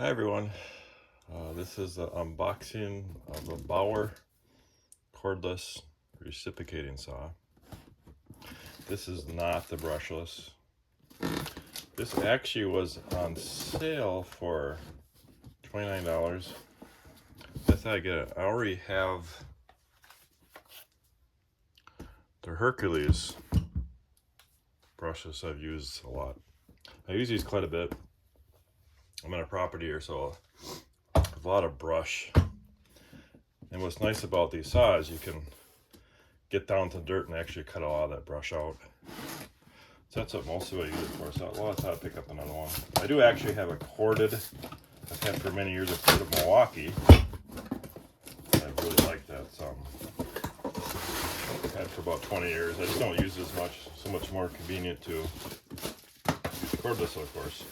Hi everyone, this is the unboxing of a Bauer cordless recipicating saw. This is not the brushless. This actually was on sale for $29. I thought I'd get it. I already have the Hercules brushless I've used a lot. I use these quite a bit. I'm on a property here, so a lot of brush. And what's nice about these saws, you can get down to dirt and actually cut a lot of that brush out. So that's what most of it I use it for. So I thought I'd pick up another one. I do actually have a corded. I've had for many years a corded Milwaukee. I really like that. I've had for about 20 years. I just don't use it as much. So much more convenient to use cordless, of course.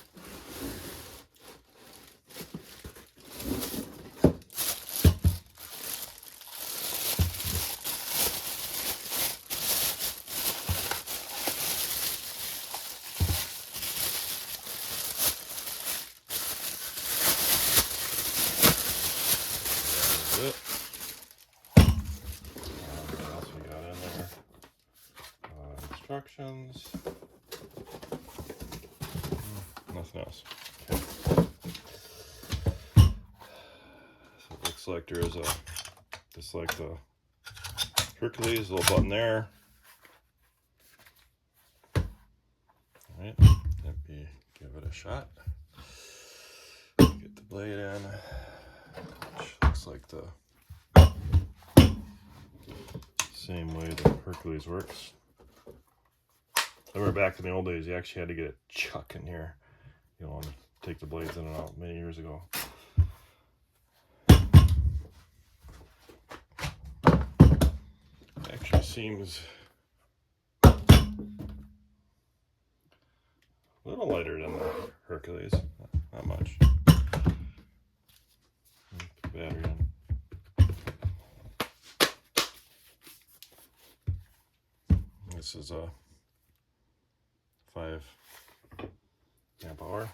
It. What else we got in there? Instructions. Nothing else. Okay. So it looks like there is a, just like the Hercules, little button there. All right, let me give it a shot. Get the blade in. Which looks like the same way the Hercules works. I remember back in the old days, you actually had to get a chuck in here, you know, and take the blades in and out many years ago. It actually seems a little lighter than the Hercules, not much. Put the battery in. This is a 5 amp hour.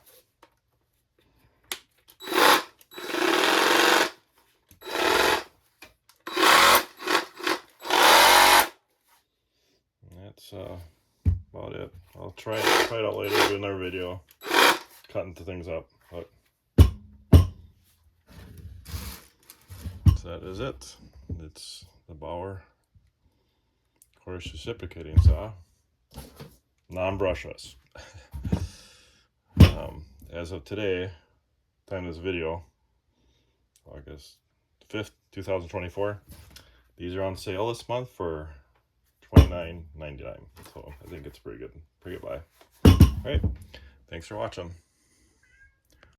And that's about it. I'll try it out later, do another video cutting things up. But so that is it. It's the Bauer recipicating saw, non-brushless. As of today, time of this video, August 5th, 2024, these are on sale this month for $29.99. So I think it's pretty good buy. All right, thanks for watching.